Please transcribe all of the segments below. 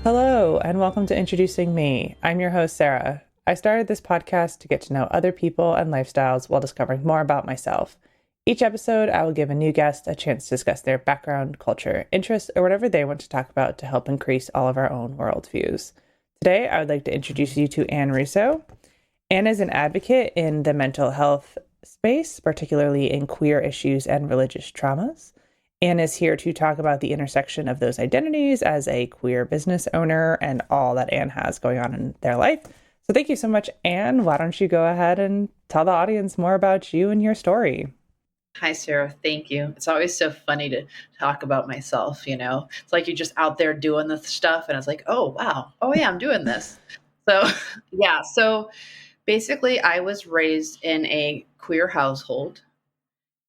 Hello, and welcome to Introducing Me. I'm your host, Sarah. I started this podcast to get to know other people and lifestyles while discovering more about myself. Each episode, I will give a new guest a chance to discuss their background, culture, interests, or whatever they want to talk about to help increase all of our own worldviews. Today, I would like to introduce you to Anne Russo. Anne is an advocate in the mental health space, particularly in queer issues and religious traumas. Anne is here to talk about the intersection of those identities as a queer business owner and all that Anne has going on in their life. So thank you so much, Anne. Why don't you go ahead and tell the audience more about you and your story? Hi, Sarah. Thank you. It's always so funny to talk about myself, you know? It's like you're just out there doing the stuff, and it's like, oh, wow. Oh, yeah, I'm doing this. So, yeah. So basically, I was raised in a queer household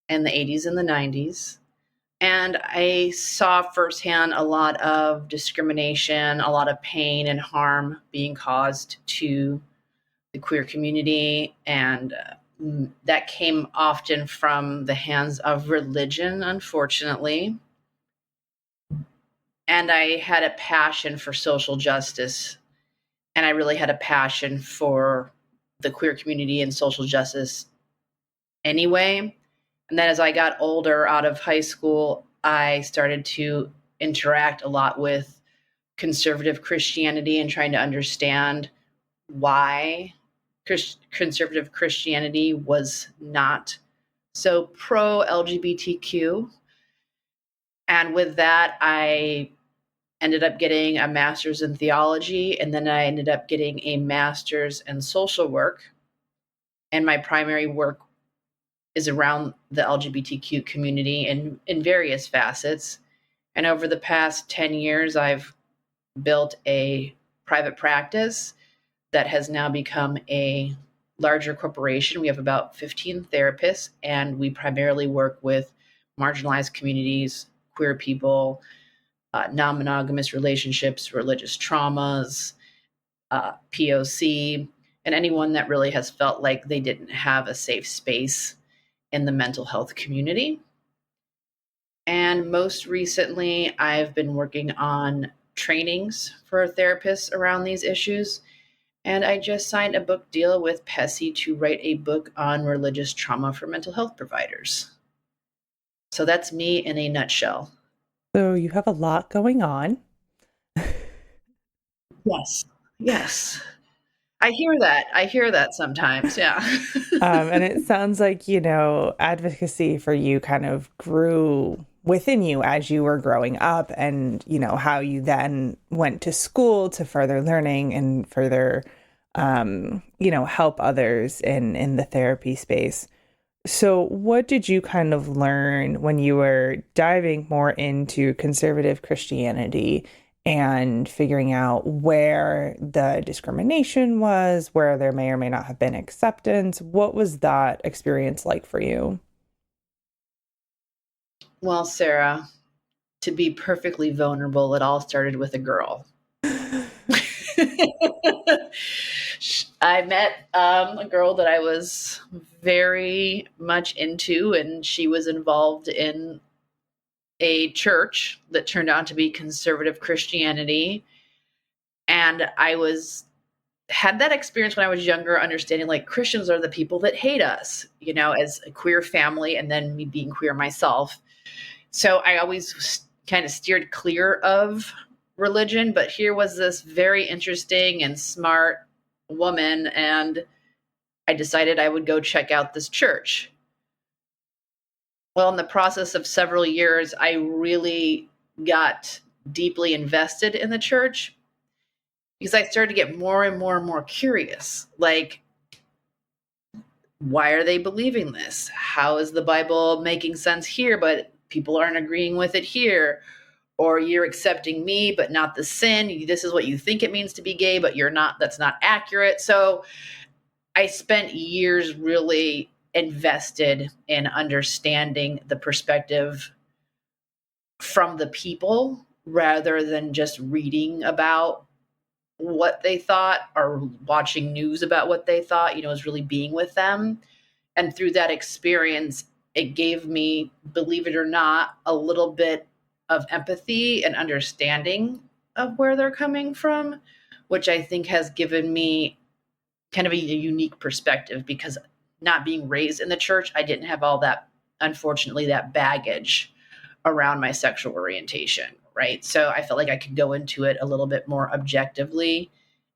in the 80s and the 90s. And I saw firsthand a lot of discrimination, a lot of pain and harm being caused to the queer community. And that came often from the hands of religion, unfortunately. And I had a passion for social justice. And I really had a passion for the queer community and social justice anyway. And then as I got older out of high school, I started to interact a lot with conservative Christianity and trying to understand why conservative Christianity was not so pro LGBTQ. And with that, I ended up getting a master's in theology, and then I ended up getting a master's in social work. And my primary work is around the LGBTQ community in various facets. And over the past 10 years, I've built a private practice that has now become a larger corporation. We have about 15 therapists, and we primarily work with marginalized communities, queer people, non-monogamous relationships, religious traumas, POC, and anyone that really has felt like they didn't have a safe space in the mental health community. And most recently, I've been working on trainings for therapists around these issues. And I just signed a book deal with PESI to write a book on religious trauma for mental health providers. So that's me in a nutshell. So you have a lot going on. Yes. Yes. I hear that. I hear that sometimes. Yeah. And it sounds like, advocacy for you kind of grew within you as you were growing up and, how you then went to school to further learning and further, help others in the therapy space. So what did you kind of learn when you were diving more into conservative Christianity and figuring out where the discrimination was, where there may or may not have been acceptance? What was that experience like for you? Well, Sarah, to be perfectly vulnerable, it all started with a girl. I met a girl that I was very much into, and she was involved in a church that turned out to be conservative Christianity. And had that experience when I was younger, understanding like Christians are the people that hate us, as a queer family, and then me being queer myself. So I always kind of steered clear of religion, but here was this very interesting and smart woman, and I decided I would go check out this church. Well, in the process of several years, I really got deeply invested in the church because I started to get more and more and more curious. Like, why are they believing this? How is the Bible making sense here, but people aren't agreeing with it here? Or you're accepting me, but not the sin. This is what you think it means to be gay, but you're not. That's not accurate. So I spent years really invested in understanding the perspective from the people rather than just reading about what they thought or watching news about what they thought, is really being with them. And through that experience, it gave me, believe it or not, a little bit of empathy and understanding of where they're coming from, which I think has given me kind of a unique perspective, because not being raised in the church, I didn't have all that, unfortunately, that baggage around my sexual orientation, right? So I felt like I could go into it a little bit more objectively,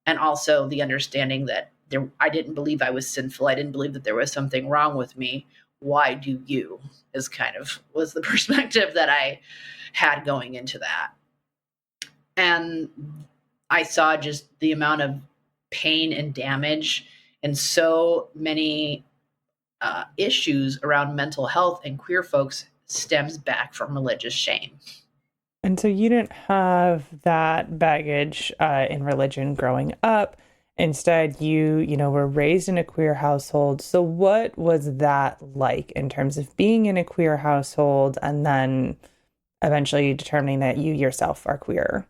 and also the understanding that I didn't believe I was sinful. I didn't believe that there was something wrong with me. Why do you? Is kind of was the perspective that I had going into that. And I saw just the amount of pain and damage and so many issues around mental health and queer folks stems back from religious shame. And so you didn't have that baggage in religion growing up. Instead, you were raised in a queer household. So what was that like in terms of being in a queer household and then eventually determining that you yourself are queer?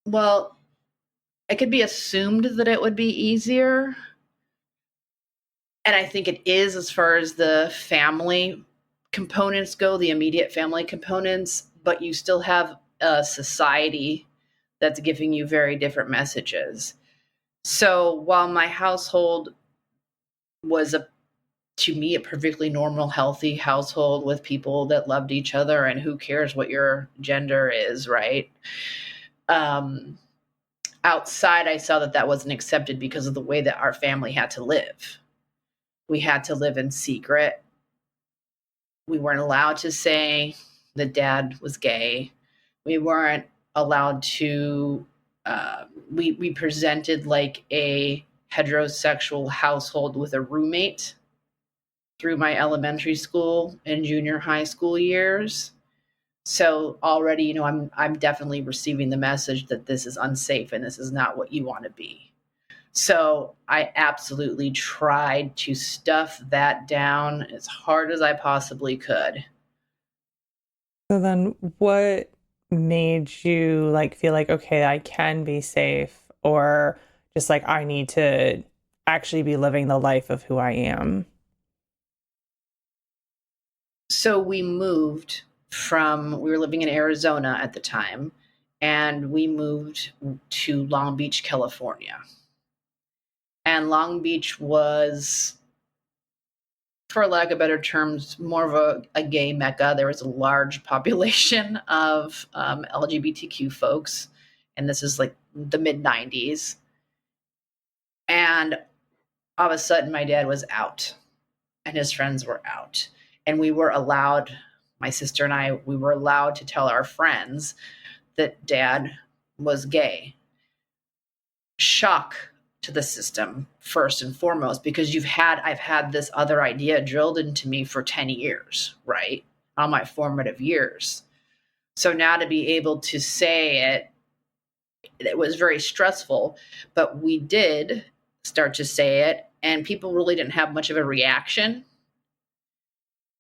Well, it could be assumed that it would be easier. And I think it is, as far as the family components go, the immediate family components, but you still have a society that's giving you very different messages. So while my household was to me, a perfectly normal, healthy household with people that loved each other and who cares what your gender is, right? Outside, I saw that wasn't accepted because of the way that our family had to live. We had to live in secret. We weren't allowed to say that dad was gay. We weren't allowed to, we presented like a heterosexual household with a roommate through my elementary school and junior high school years. So already, I'm definitely receiving the message that this is unsafe and this is not what you want to be. So I absolutely tried to stuff that down as hard as I possibly could. So then what made you feel like, okay, I can be safe, or just like I need to actually be living the life of who I am? So we were living in Arizona at the time, and we moved to Long Beach, California. And Long Beach was, for lack of better terms, more of a gay mecca. There was a large population of LGBTQ folks, and this is like the mid 90s. And all of a sudden, my dad was out, and his friends were out. And we were allowed, my sister and I, we were allowed to tell our friends that dad was gay. Shock to the system, first and foremost, because I've had this other idea drilled into me for 10 years, right? All my formative years. So now to be able to say it was very stressful, but we did start to say it, and people really didn't have much of a reaction.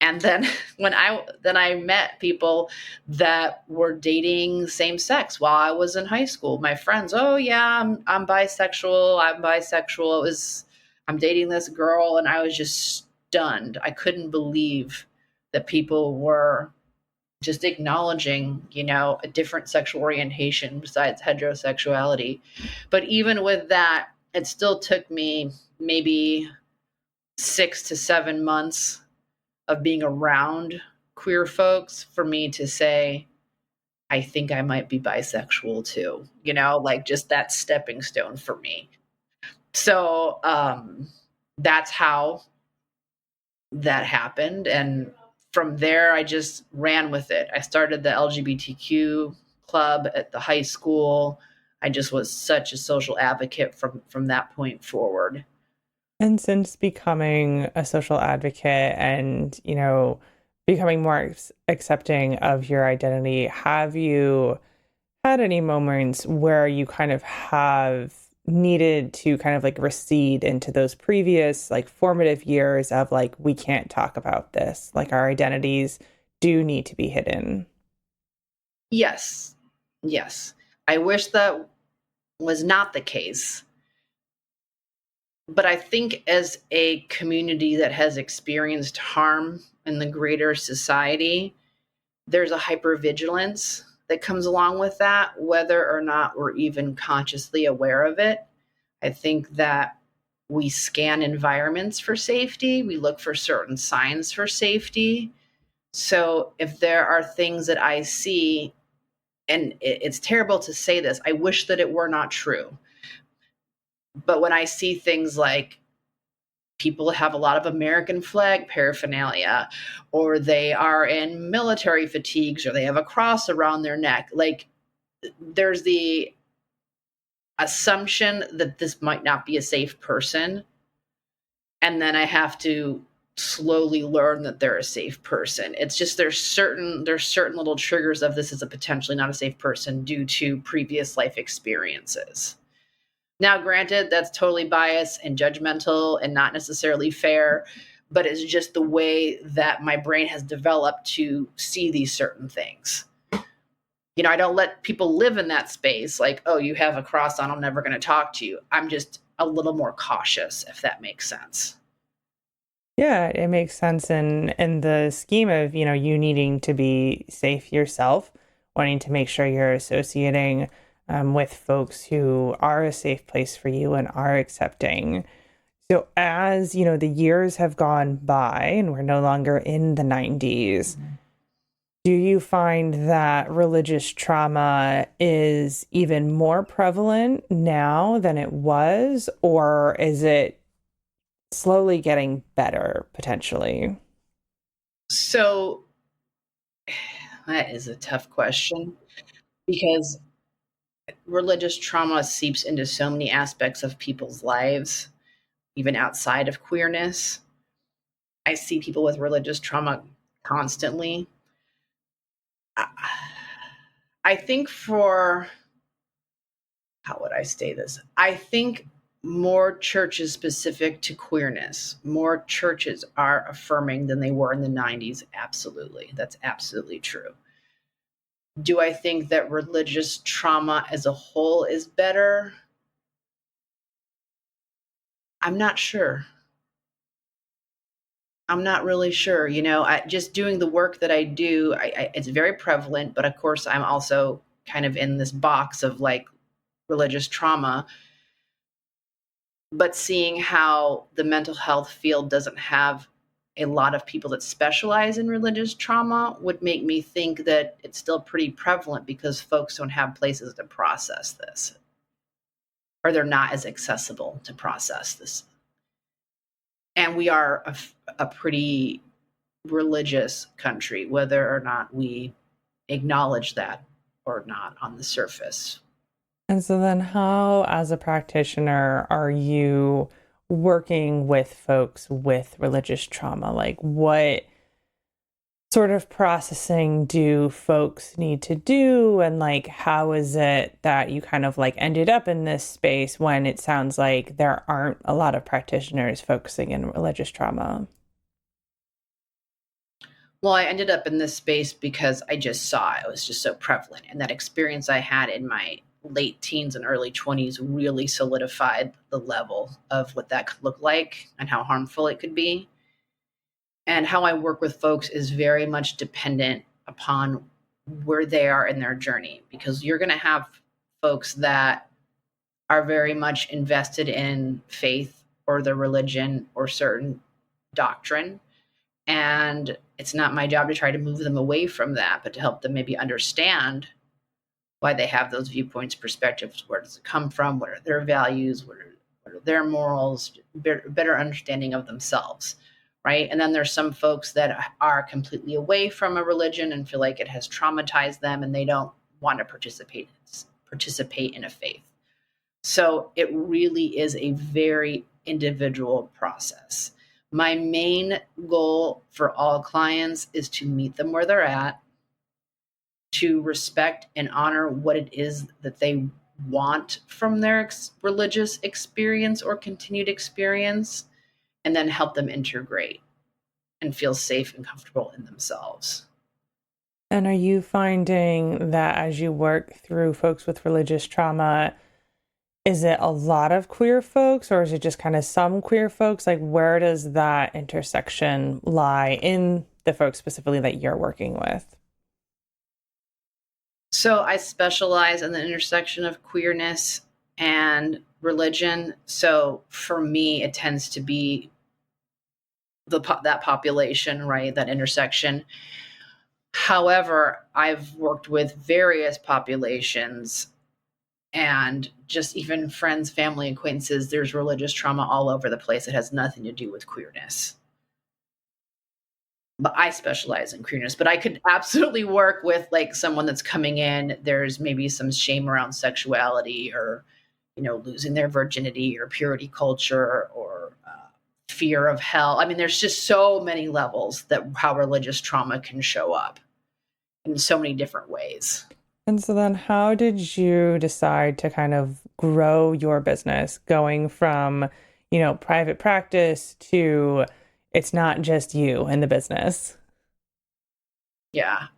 And then when I met people that were dating same sex while I was in high school, my friends, oh yeah, I'm bisexual. I'm dating this girl, and I was just stunned. I couldn't believe that people were just acknowledging, a different sexual orientation besides heterosexuality. But even with that, it still took me maybe 6 to 7 months of being around queer folks for me to say, I think I might be bisexual too, like just that stepping stone for me. So that's how that happened. And from there, I just ran with it. I started the LGBTQ club at the high school. I just was such a social advocate from that point forward. And since becoming a social advocate and, becoming more accepting of your identity, have you had any moments where you kind of have needed to kind of recede into those previous formative years of we can't talk about this, our identities do need to be hidden? Yes. Yes. I wish that was not the case. But I think as a community that has experienced harm in the greater society, there's a hypervigilance that comes along with that, whether or not we're even consciously aware of it. I think that we scan environments for safety. We look for certain signs for safety. So if there are things that I see, and it's terrible to say this, I wish that it were not true. But when I see things like people have a lot of American flag paraphernalia, or they are in military fatigues, or they have a cross around their neck, like there's the assumption that this might not be a safe person. And then I have to slowly learn that they're a safe person. It's just there's certain little triggers of this is a potentially not a safe person due to previous life experiences. Now, granted, that's totally biased and judgmental and not necessarily fair, but it's just the way that my brain has developed to see these certain things. You know, I don't let people live in that space like, oh, you have a cross on, I'm never going to talk to you. I'm just a little more cautious, if that makes sense. Yeah, it makes sense in the scheme of, you needing to be safe yourself, wanting to make sure you're associating with folks who are a safe place for you and are accepting. So as, the years have gone by and we're no longer in the 90s, do you find that religious trauma is even more prevalent now than it was, or is it slowly getting better potentially? So that is a tough question because religious trauma seeps into so many aspects of people's lives, even outside of queerness. I see people with religious trauma constantly. I think how would I say this? I think more churches specific to queerness, more churches are affirming than they were in the 90s. Absolutely. That's absolutely true. Do I think that religious trauma as a whole is better? I'm not sure. I'm not really sure. Just doing the work that I do, it's very prevalent, but of course, I'm also kind of in this box of like religious trauma. But seeing how the mental health field doesn't have a lot of people that specialize in religious trauma would make me think that it's still pretty prevalent because folks don't have places to process this, or they're not as accessible to process this. And we are a pretty religious country, whether or not we acknowledge that or not on the surface. And so then how, as a practitioner, are you working with folks with religious trauma? Like, what sort of processing do folks need to do? And like, how is it that you kind of like ended up in this space when it sounds like there aren't a lot of practitioners focusing in religious trauma? Well, I ended up in this space because I just saw it was just so prevalent. And that experience I had in my late teens and early 20s really solidified the level of what that could look like and how harmful it could be. And how I work with folks is very much dependent upon where they are in their journey, because you're going to have folks that are very much invested in faith or their religion or certain doctrine. And it's not my job to try to move them away from that, but to help them maybe understand why they have those viewpoints, perspectives. Where does it come from? What are their values? What are their morals? Better understanding of themselves, right? And then there's some folks that are completely away from a religion and feel like it has traumatized them, and they don't want to participate in a faith. So it really is a very individual process. My main goal for all clients is to meet them where they're at, to respect and honor what it is that they want from their religious experience or continued experience, and then help them integrate and feel safe and comfortable in themselves. And are you finding that as you work through folks with religious trauma, is it a lot of queer folks, or is it just kind of some queer folks? Like, where does that intersection lie in the folks specifically that you're working with? So I specialize in the intersection of queerness and religion. So for me, it tends to be that population, right? That intersection. However, I've worked with various populations and just even friends, family, acquaintances. There's religious trauma all over the place. It has nothing to do with queerness. But I specialize in queerness, but I could absolutely work with like someone that's coming in. There's maybe some shame around sexuality or, losing their virginity or purity culture or fear of hell. I mean, there's just so many levels that how religious trauma can show up in so many different ways. And so then how did you decide to kind of grow your business going from, private practice to it's not just you in the business? Yeah.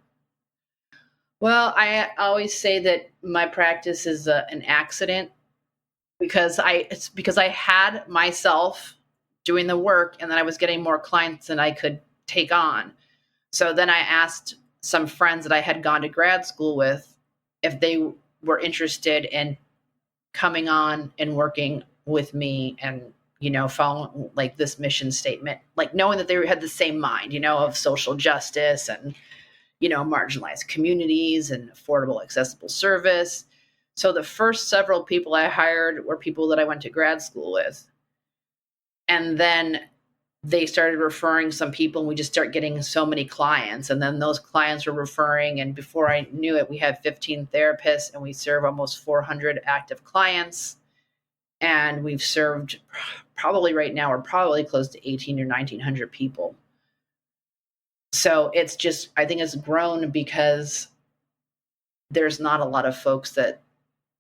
Well, I always say that my practice is an accident it's because I had myself doing the work and then I was getting more clients than I could take on. So then I asked some friends that I had gone to grad school with if they were interested in coming on and working with me and, following like this mission statement, like knowing that they had the same mind, of social justice and, marginalized communities and affordable, accessible service. So the first several people I hired were people that I went to grad school with. And then they started referring some people and we just start getting so many clients. And then those clients were referring. And before I knew it, we had 15 therapists and we serve almost 400 active clients. And we've served probably right now, we're probably close to 18 or 1900 people. So it's just, I think it's grown because there's not a lot of folks that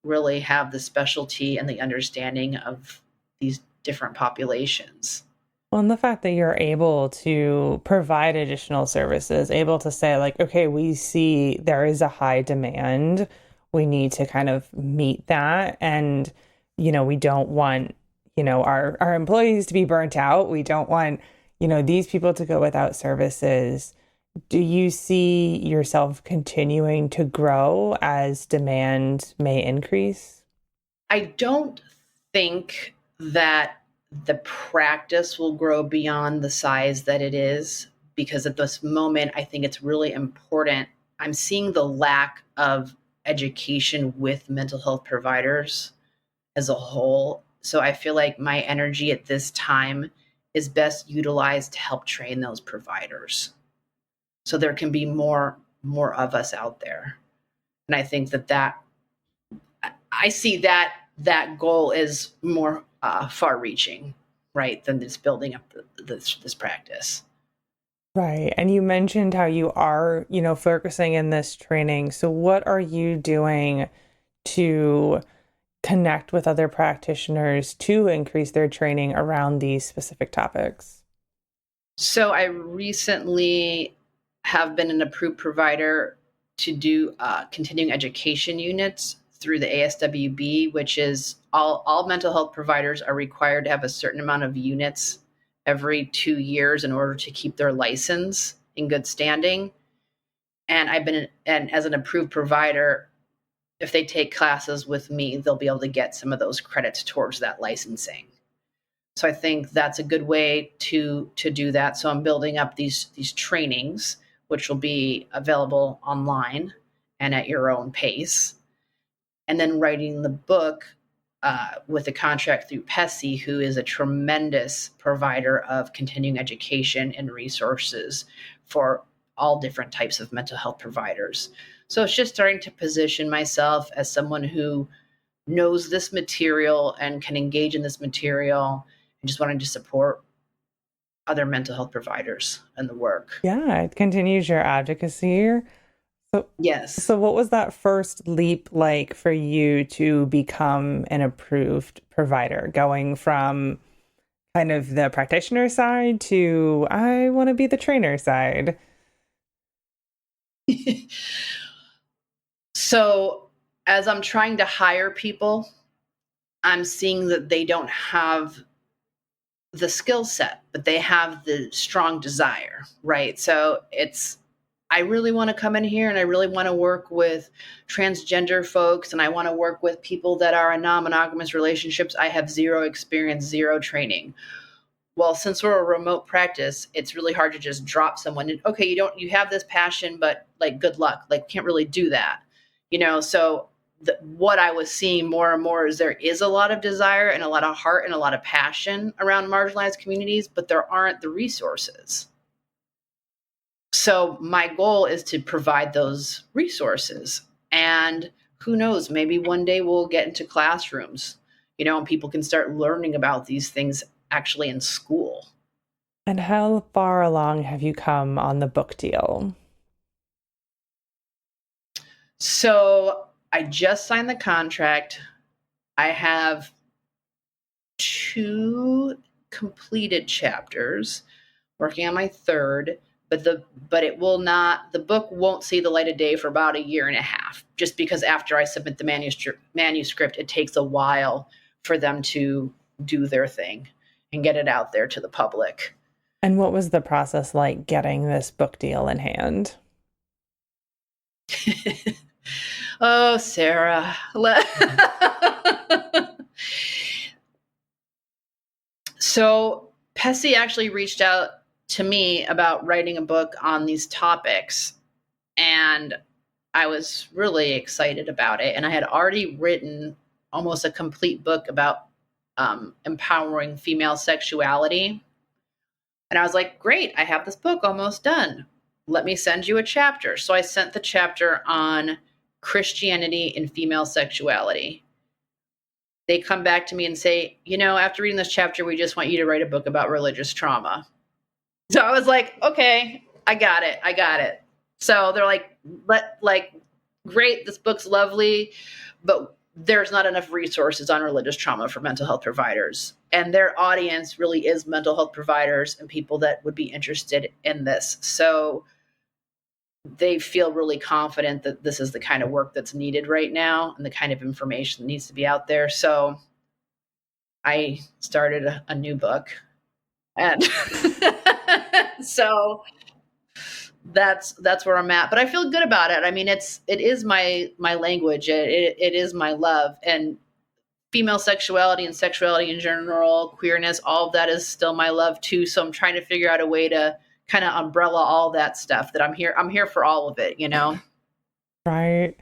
really have the specialty and the understanding of these different populations. Well, and the fact that you're able to provide additional services, able to say, like, okay, we see there is a high demand. We need to kind of meet that. And, we don't want, our employees to be burnt out. We don't want, these people to go without services. Do you see yourself continuing to grow as demand may increase? I don't think that the practice will grow beyond the size that it is, because at this moment, I think it's really important. I'm seeing the lack of education with mental health providers as a whole. So I feel like my energy at this time is best utilized to help train those providers. So there can be more of us out there. And I think that I see that goal is more far reaching, right, than just building up this practice. Right. And you mentioned how you are, focusing in this training. So what are you doing to connect with other practitioners to increase their training around these specific topics? So I recently have been an approved provider to do continuing education units through the ASWB, which is all mental health providers are required to have a certain amount of units every 2 years in order to keep their license in good standing. And as an approved provider, if they take classes with me, they'll be able to get some of those credits towards that licensing. So I think that's a good way to do that. So I'm building up these trainings, which will be available online and at your own pace. And then writing the book with a contract through PESI, who is a tremendous provider of continuing education and resources for all different types of mental health providers. So it's just starting to position myself as someone who knows this material and can engage in this material, and just wanting to support other mental health providers and the work. Yeah, it continues your advocacy. So, Yes. so what was that first leap like for you to become an approved provider, going from kind of the practitioner side to I want to be the trainer side? So as I'm trying to hire people, I'm seeing that they don't have the skill set, but they have the strong desire, right? So I really want to come in here and I really want to work with transgender folks and I want to work with people that are in non-monogamous relationships. I have zero experience, zero training. Well, since we're a remote practice, it's really hard to just drop someone. Okay, you have this passion, but like, good luck. Like, can't really do that, So what I was seeing more and more is there is a lot of desire and a lot of heart and a lot of passion around marginalized communities, but there aren't the resources. So my goal is to provide those resources. And who knows, maybe one day we'll get into classrooms, and people can start learning about these things actually in school. And how far along have you come on the book deal? So I just signed the contract. I have 2 completed chapters, working on my 3rd, but the book won't see the light of day for about 1.5 years, just because after I submit the manuscript, it takes a while for them to do their thing and get it out there to the public. And what was the process like getting this book deal in hand? Oh, Sarah. So Pessy actually reached out to me about writing a book on these topics, and I was really excited about it. And I had already written almost a complete book about empowering female sexuality. And I was like, great, I have this book almost done. Let me send you a chapter. So I sent the chapter on Christianity and female sexuality. They come back to me and say, after reading this chapter, we just want you to write a book about religious trauma. So I was like, okay, I got it. So they're like, great, this book's lovely, but there's not enough resources on religious trauma for mental health providers. And their audience really is mental health providers and people that would be interested in this. So they feel really confident that this is the kind of work that's needed right now and the kind of information that needs to be out there. So I started a new book. And so that's where I'm at, but I feel good about it. I mean, it is my language. It is my love, and female sexuality and sexuality in general, queerness, all of that is still my love too. So I'm trying to figure out a way to kind of umbrella all that stuff, that I'm here for all of it, Right.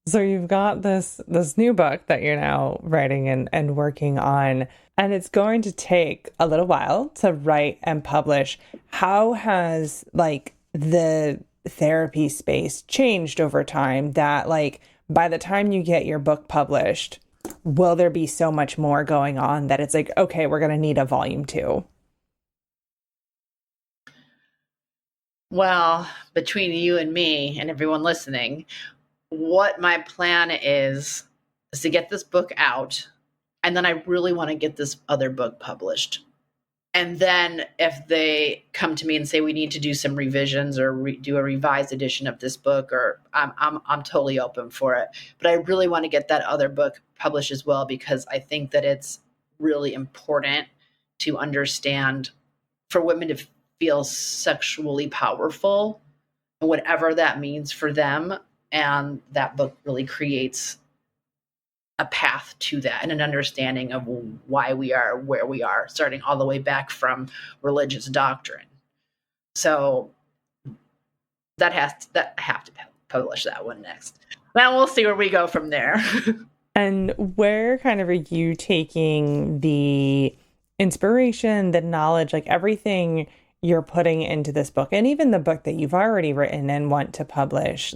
So you've got this new book that you're now writing and working on, and it's going to take a little while to write and publish. How has the therapy space changed over time that by the time you get your book published, will there be so much more going on that it's like, okay, we're going to need a volume 2? Well, between you and me and everyone listening, what my plan is to get this book out, and then I really want to get this other book published. And then if they come to me and say we need to do some revisions or do a revised edition of this book, or I'm totally open for it. But I really want to get that other book published as well, because I think that it's really important to understand, for women to feel sexually powerful, and whatever that means for them. And that book really creates a path to that and an understanding of why we are where we are, starting all the way back from religious doctrine. So I have to publish that one next. Now we'll see where we go from there. And where kind of are you taking the inspiration, the knowledge, everything you're putting into this book, and even the book that you've already written and want to publish?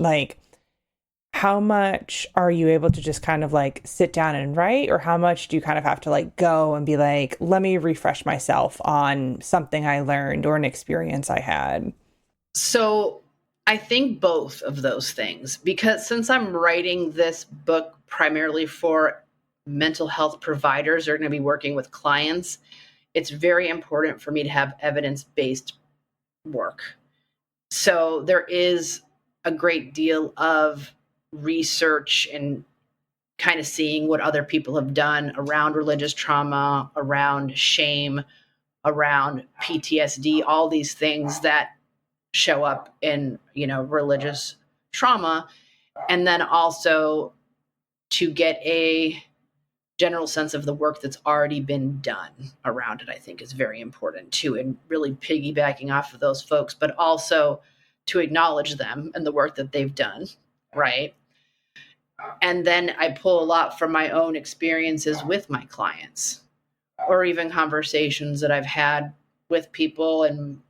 How much are you able to just kind of sit down and write, or how much do you kind of have to go and be let me refresh myself on something I learned or an experience I had? So I think both of those things, because since I'm writing this book primarily for mental health providers who are going to be working with clients, it's very important for me to have evidence-based work. So there is a great deal of research and kind of seeing what other people have done around religious trauma, around shame, around PTSD, all these things that show up in, religious trauma. And then also to get a general sense of the work that's already been done around it, I think is very important too, and really piggybacking off of those folks, but also to acknowledge them and the work that they've done, right? And then I pull a lot from my own experiences with my clients, or even conversations that I've had with people and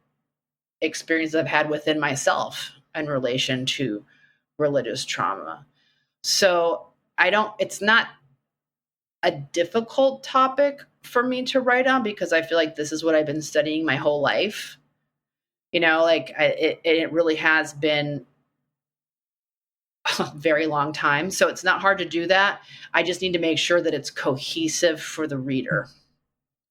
experiences I've had within myself in relation to religious trauma. So it's not a difficult topic for me to write on, because I feel like this is what I've been studying my whole life. It really has been a very long time. So it's not hard to do that. I just need to make sure that it's cohesive for the reader.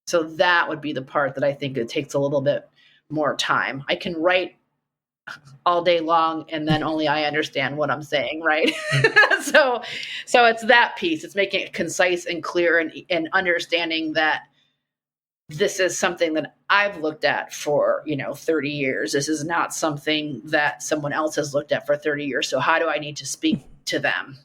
So that would be the part that I think it takes a little bit more time. I can write all day long and then only I understand what I'm saying, right? so it's that piece. It's making it concise and clear, and understanding that this is something that I've looked at for, 30 years. This is not something that someone else has looked at for 30 years. So how do I need to speak to them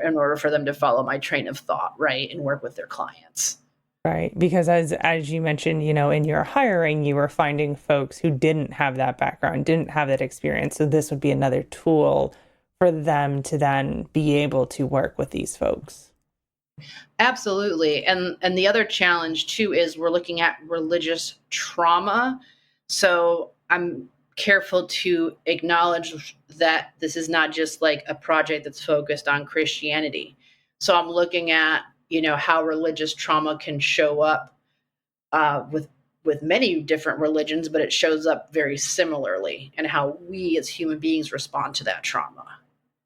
in order for them to follow my train of thought, right? And work with their clients. Right. Because as you mentioned, in your hiring, you were finding folks who didn't have that background, didn't have that experience. So this would be another tool for them to then be able to work with these folks. Absolutely. And the other challenge too is we're looking at religious trauma. So I'm careful to acknowledge that this is not just like a project that's focused on Christianity. So I'm looking at, how religious trauma can show up with many different religions, but it shows up very similarly, and how we as human beings respond to that trauma.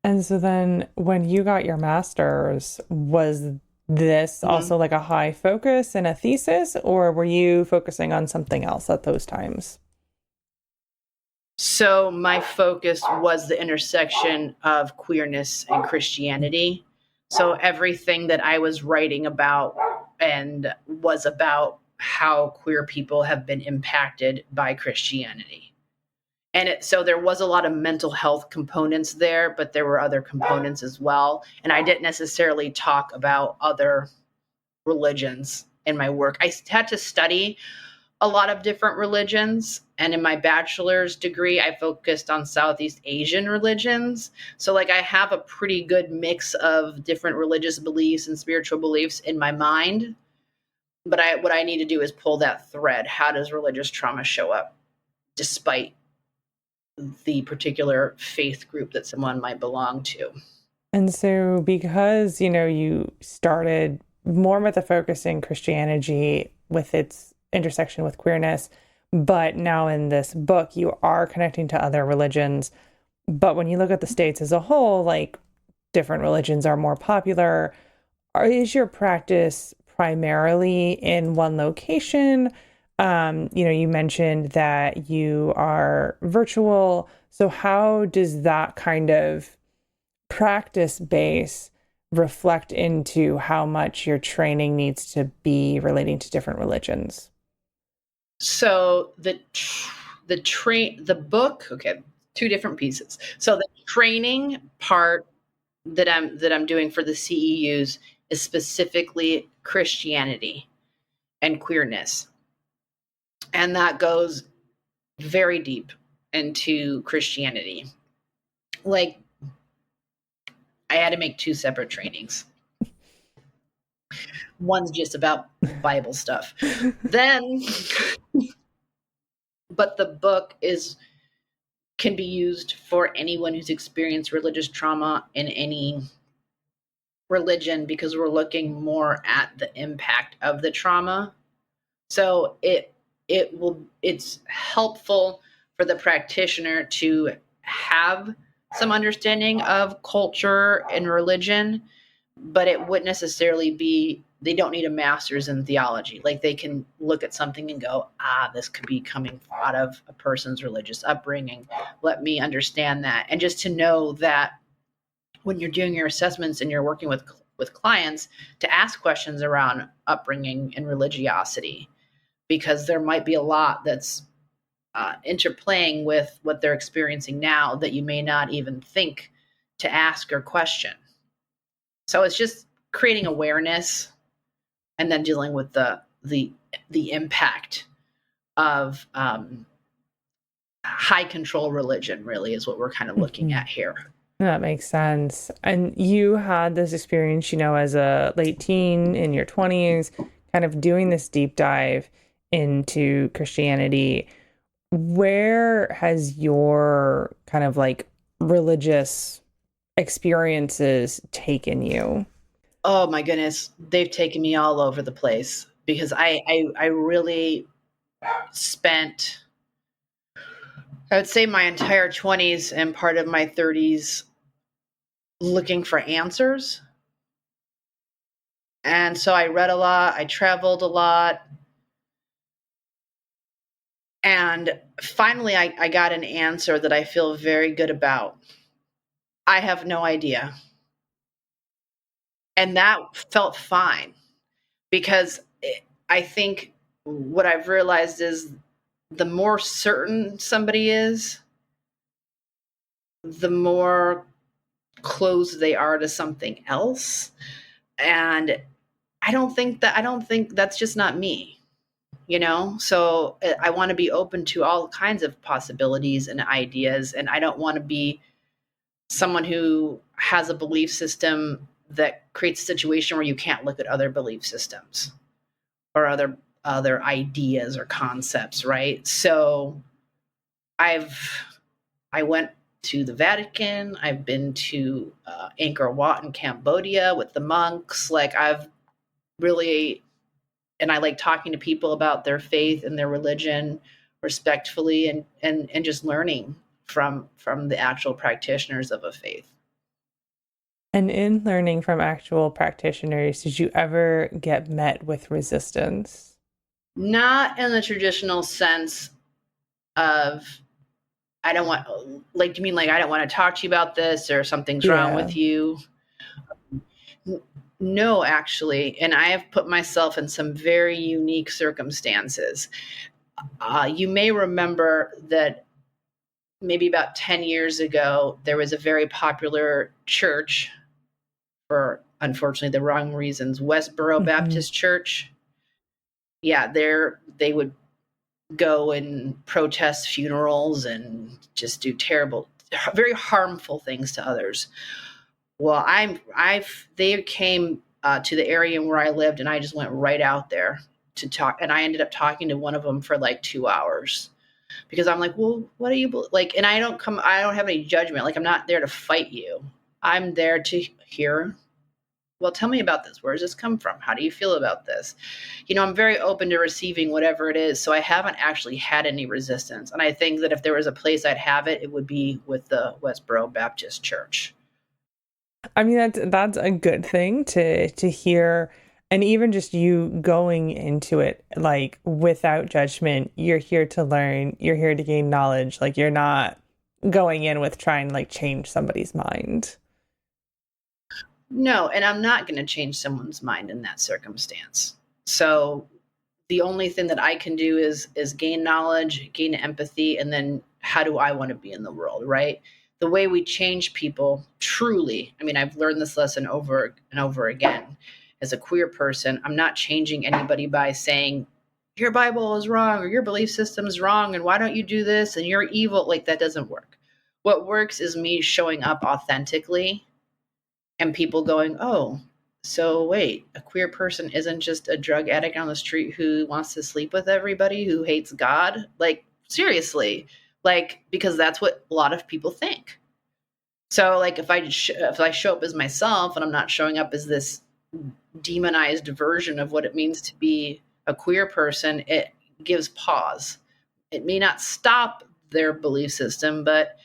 And so then when you got your master's, was this also like a high focus in a thesis, or were you focusing on something else at those times? So my focus was the intersection of queerness and Christianity. So everything that I was writing about and was about how queer people have been impacted by Christianity. And so there was a lot of mental health components there, but there were other components as well. And I didn't necessarily talk about other religions in my work. I had to study a lot of different religions. And in my bachelor's degree, I focused on Southeast Asian religions. So I have a pretty good mix of different religious beliefs and spiritual beliefs in my mind. But what I need to do is pull that thread. How does religious trauma show up despite the particular faith group that someone might belong to? And so because, you started more with a focus in Christianity with its intersection with queerness, but now in this book, you are connecting to other religions. But when you look at the States as a whole, different religions are more popular. Is your practice primarily in one location? You mentioned that you are virtual. So how does that kind of practice base reflect into how much your training needs to be relating to different religions? So the book, okay, two different pieces. So the training part that I'm doing for the CEUs is specifically Christianity and queerness. And that goes very deep into Christianity. I had to make two separate trainings. One's just about Bible stuff. But the book can be used for anyone who's experienced religious trauma in any religion, because we're looking more at the impact of the trauma. So it's helpful for the practitioner to have some understanding of culture and religion, but it wouldn't necessarily be, they don't need a master's in theology. They can look at something and go, this could be coming out of a person's religious upbringing. Let me understand that. And just to know that when you're doing your assessments and you're working with clients, to ask questions around upbringing and religiosity, because there might be a lot that's interplaying with what they're experiencing now that you may not even think to ask or question. So it's just creating awareness and then dealing with the impact of high control religion, really, is what we're kind of looking at here. That makes sense. And you had this experience, as a late teen in your 20s, kind of doing this deep dive into Christianity. Where has your kind of like religious experiences taken you? Oh my goodness, they've taken me all over the place because I really spent, I would say, my entire 20s and part of my 30s looking for answers. And so I read a lot, I traveled a lot. And finally, I got an answer that I feel very good about. I have no idea. And that felt fine because I think what I've realized is the more certain somebody is, the more closed they are to something else. And I don't think that's just not me, So I want to be open to all kinds of possibilities and ideas. And I don't want to be someone who has a belief system that creates a situation where you can't look at other belief systems or other ideas or concepts, right? So I went to the Vatican. I've been to Angkor Wat in Cambodia with the monks. Like I've really, and I like talking to people about their faith and their religion respectfully and just learning from the actual practitioners of a faith. And in learning from actual practitioners, did you ever get met with resistance? Not in the traditional sense of, I don't want, like, do you mean like, I don't want to talk to you about this or something's wrong with you? No, actually. And I have put myself in some very unique circumstances. You may remember that maybe about 10 years ago, there was a very popular church for, unfortunately, the wrong reasons, Westboro Baptist Church. Yeah, they would go and protest funerals and just do terrible, very harmful things to others. Well, they came to the area where I lived, and I just went right out there to talk. And I ended up talking to one of them for like 2 hours because I'm like, well, what do you like? And I don't have any judgment. Like, I'm not there to fight you. I'm there to hear. Well, tell me about this. Where does this come from? How do you feel about this? I'm very open to receiving whatever it is. So I haven't actually had any resistance. And I think that if there was a place I'd have it, it would be with the Westboro Baptist Church. I mean, that's a good thing to hear. And even just you going into it, like, without judgment, you're here to learn, you're here to gain knowledge. Like, you're not going in with trying to, like, change somebody's mind. No, and I'm not going to change someone's mind in that circumstance. So the only thing that I can do is gain knowledge, gain empathy, and then how do I want to be in the world, right? The way we change people, truly, I mean, I've learned this lesson over and over again. As a queer person, I'm not changing anybody by saying, your Bible is wrong or your belief system is wrong and why don't you do this and you're evil. Like, that doesn't work. What works is me showing up authentically and people going, oh, so wait, a queer person isn't just a drug addict on the street who wants to sleep with everybody, who hates God? Like, seriously, like, because that's what a lot of people think. So, like, if I show up as myself and I'm not showing up as this demonized version of what it means to be a queer person, it gives pause. It may not stop their belief system, but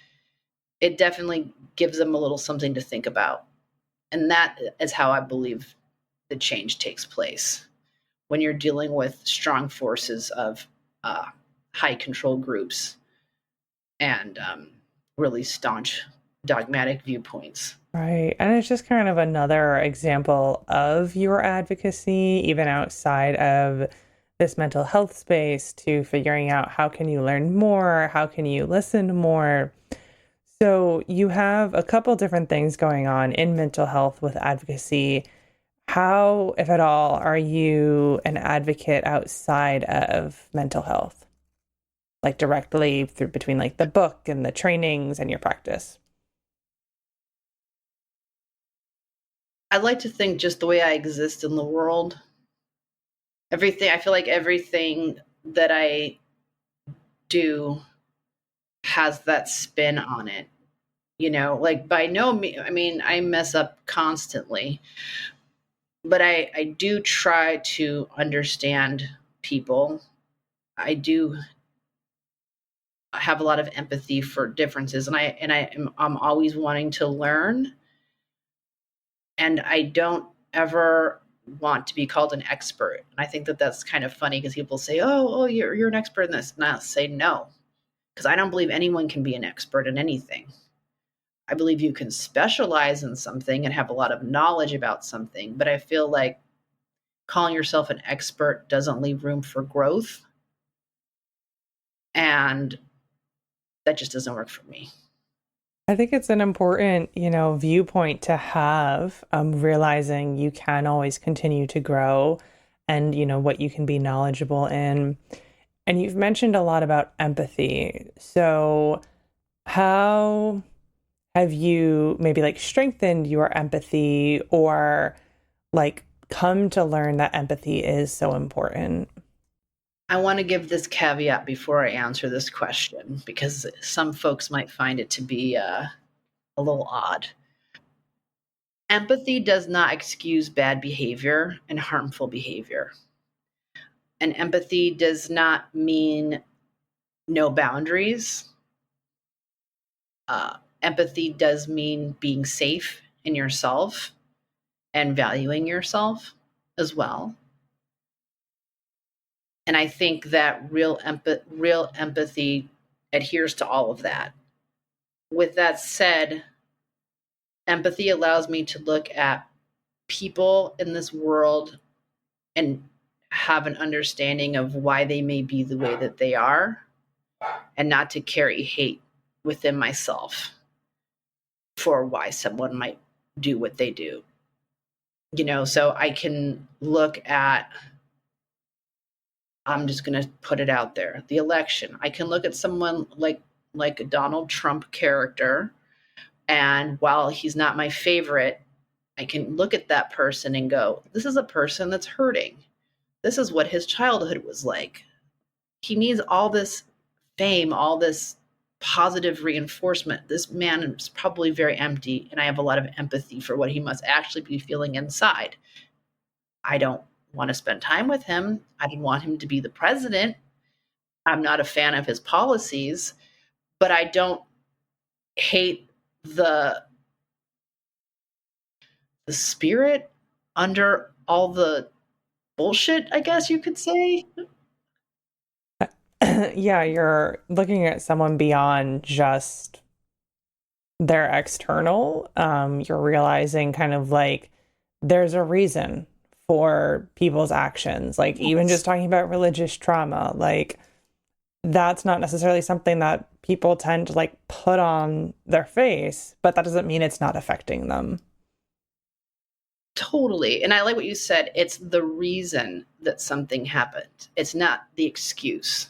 it definitely gives them a little something to think about. And that is how I believe the change takes place when you're dealing with strong forces of high control groups and really staunch dogmatic viewpoints. Right. And it's just kind of another example of your advocacy, even outside of this mental health space to figuring out how can you learn more, how can you listen more. So you have a couple different things going on in mental health with advocacy. How, if at all, are you an advocate outside of mental health? Like directly through between like the book and the trainings and your practice? I like to think just the way I exist in the world. I feel like everything that I do has that spin on it. Like by no means, I mean, I mess up constantly, but I do try to understand people. I do have a lot of empathy for differences, and I'm always wanting to learn, and I don't ever want to be called an expert. And I think that that's kind of funny because people say, "Oh, you're an expert in this," and I say no, because I don't believe anyone can be an expert in anything. I believe you can specialize in something and have a lot of knowledge about something, but I feel like calling yourself an expert doesn't leave room for growth. And that just doesn't work for me. I think it's an important, viewpoint to have, realizing you can always continue to grow and, what you can be knowledgeable in. And you've mentioned a lot about empathy. So how have you maybe like strengthened your empathy or like come to learn that empathy is so important? I want to give this caveat before I answer this question because some folks might find it to be a little odd. Empathy does not excuse bad behavior and harmful behavior. And empathy does not mean no boundaries. Empathy does mean being safe in yourself and valuing yourself as well. And I think that real empathy adheres to all of that. With that said, empathy allows me to look at people in this world and have an understanding of why they may be the way that they are and not to carry hate within myself for why someone might do what they do. So I can look at, I'm just going to put it out there, the election. I can look at someone like a Donald Trump character, and while he's not my favorite, I can look at that person and go, this is a person that's hurting. This is what his childhood was like. He needs all this fame, all this positive reinforcement. This man is probably very empty, and I have a lot of empathy for what he must actually be feeling inside. I don't want to spend time with him. I didn't want him to be the president. I'm not a fan of his policies, but I don't hate the spirit under all the bullshit, I guess you could say. Yeah, you're looking at someone beyond just their external. You're realizing kind of like there's a reason for people's actions. Like even just talking about religious trauma, like that's not necessarily something that people tend to like put on their face, but that doesn't mean it's not affecting them. Totally. And I like what you said. It's the reason that something happened. It's not the excuse.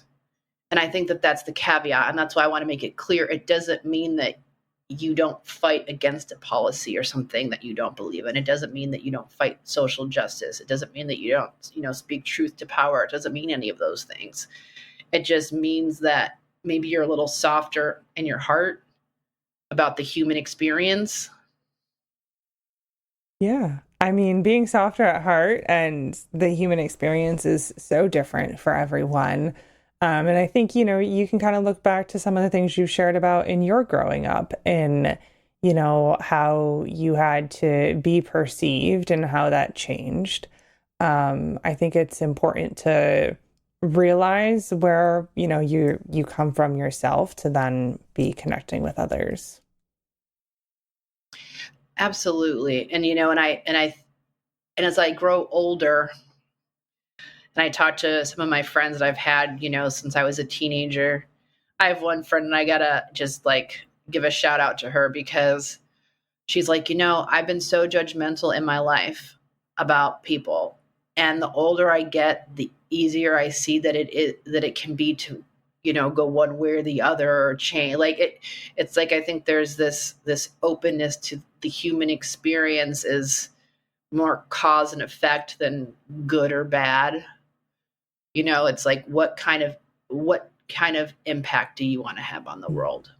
And I think that that's the caveat. And that's why I want to make it clear. It doesn't mean that you don't fight against a policy or something that you don't believe in. It doesn't mean that you don't fight social justice. It doesn't mean that you don't, speak truth to power. It doesn't mean any of those things. It just means that maybe you're a little softer in your heart about the human experience. Yeah. I mean, being softer at heart and the human experience is so different for everyone. And I think, you can kind of look back to some of the things you shared about in your growing up and, how you had to be perceived and how that changed. I think it's important to realize where, you come from yourself to then be connecting with others. Absolutely. And as I grow older, And I talked to some of my friends that I've had, since I was a teenager. I have one friend, and I gotta just like give a shout out to her, because she's like, I've been so judgmental in my life about people. And the older I get, the easier I see that it can be to, go one way or the other, or change. Like it's like, I think there's this openness to the human experience is more cause and effect than good or bad. It's like, what kind of impact do you want to have on the world?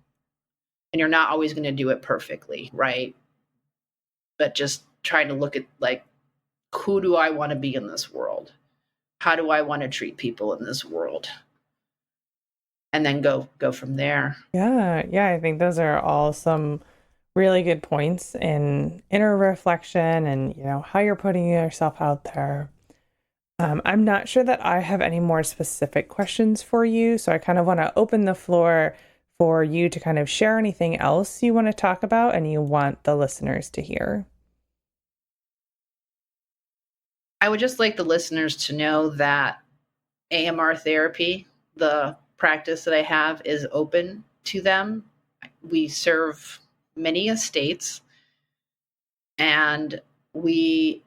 And you're not always going to do it perfectly, right? But just trying to look at, like, who do I want to be in this world? How do I want to treat people in this world? And then go from there. Yeah, I think those are all some really good points in inner reflection and, how you're putting yourself out there. I'm not sure that I have any more specific questions for you, so I kind of want to open the floor for you to kind of share anything else you want to talk about and you want the listeners to hear. I would just like the listeners to know that AMR Therapy, the practice that I have, is open to them. We serve many estates, and the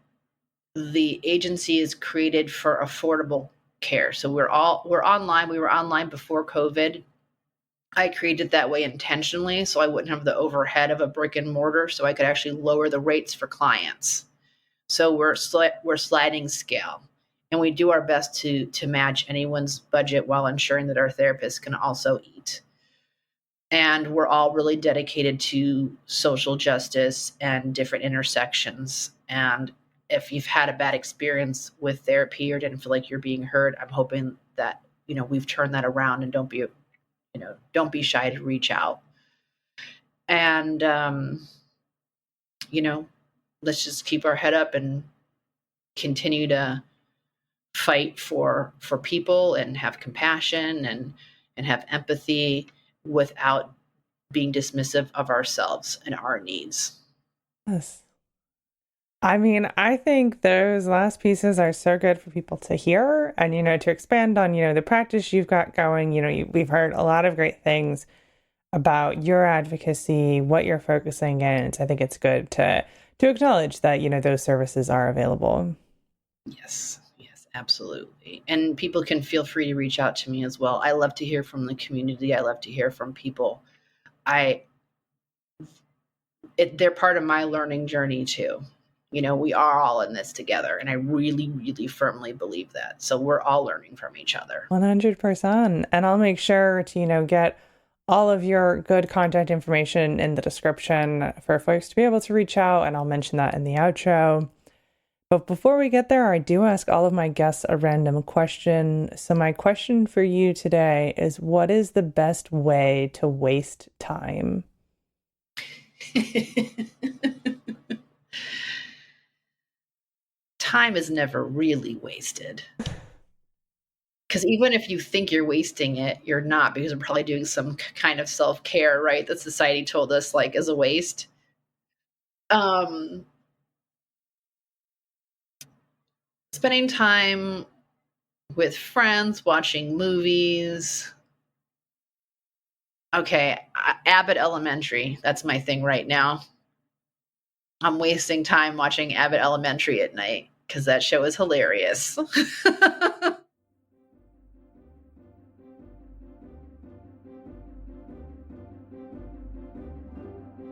agency is created for affordable care. So we're online. We were online before COVID. I created it that way intentionally, so I wouldn't have the overhead of a brick and mortar, so I could actually lower the rates for clients. So we're sliding scale, and we do our best to match anyone's budget while ensuring that our therapists can also eat. And we're all really dedicated to social justice and different intersections. And if you've had a bad experience with therapy or didn't feel like you're being heard, I'm hoping that, we've turned that around, and don't be shy to reach out. And, let's just keep our head up and continue to fight for people, and have compassion and have empathy without being dismissive of ourselves and our needs. Yes. I mean, I think those last pieces are so good for people to hear and, to expand on, the practice you've got going. We've heard a lot of great things about your advocacy, what you're focusing in. So I think it's good to acknowledge that, those services are available. Yes, absolutely. And people can feel free to reach out to me as well. I love to hear from the community. I love to hear from people. They're part of my learning journey too. We are all in this together, and I really, really firmly believe that. So we're all learning from each other. 100%. And I'll make sure to, get all of your good contact information in the description for folks to be able to reach out, and I'll mention that in the outro. But before we get there, I do ask all of my guests a random question. So my question for you today is, what is the best way to waste time? Time is never really wasted. Because even if you think you're wasting it, you're not, because we're probably doing some kind of self-care, right? That society told us like is a waste. Spending time with friends, watching movies. Okay, Abbott Elementary. That's my thing right now. I'm wasting time watching Abbott Elementary at night because that show is hilarious.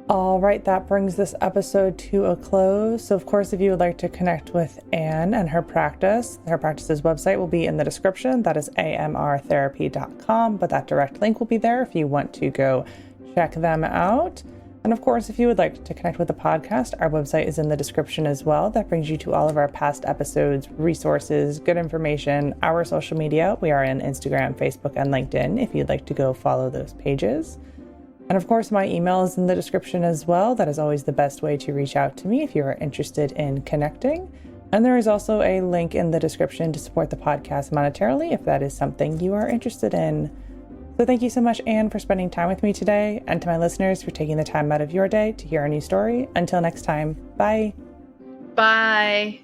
All right, that brings this episode to a close. So, of course, if you would like to connect with Anne and her practice's website will be in the description. That is amrtherapy.com, but that direct link will be there if you want to go check them out. And of course, if you would like to connect with the podcast, our website is in the description as well. That brings you to all of our past episodes, resources, good information, our social media. We are in Instagram, Facebook, and LinkedIn if you'd like to go follow those pages. And of course, my email is in the description as well. That is always the best way to reach out to me if you are interested in connecting. And there is also a link in the description to support the podcast monetarily if that is something you are interested in. So thank you so much, Anne, for spending time with me today, and to my listeners for taking the time out of your day to hear a new story. Until next time, bye. Bye.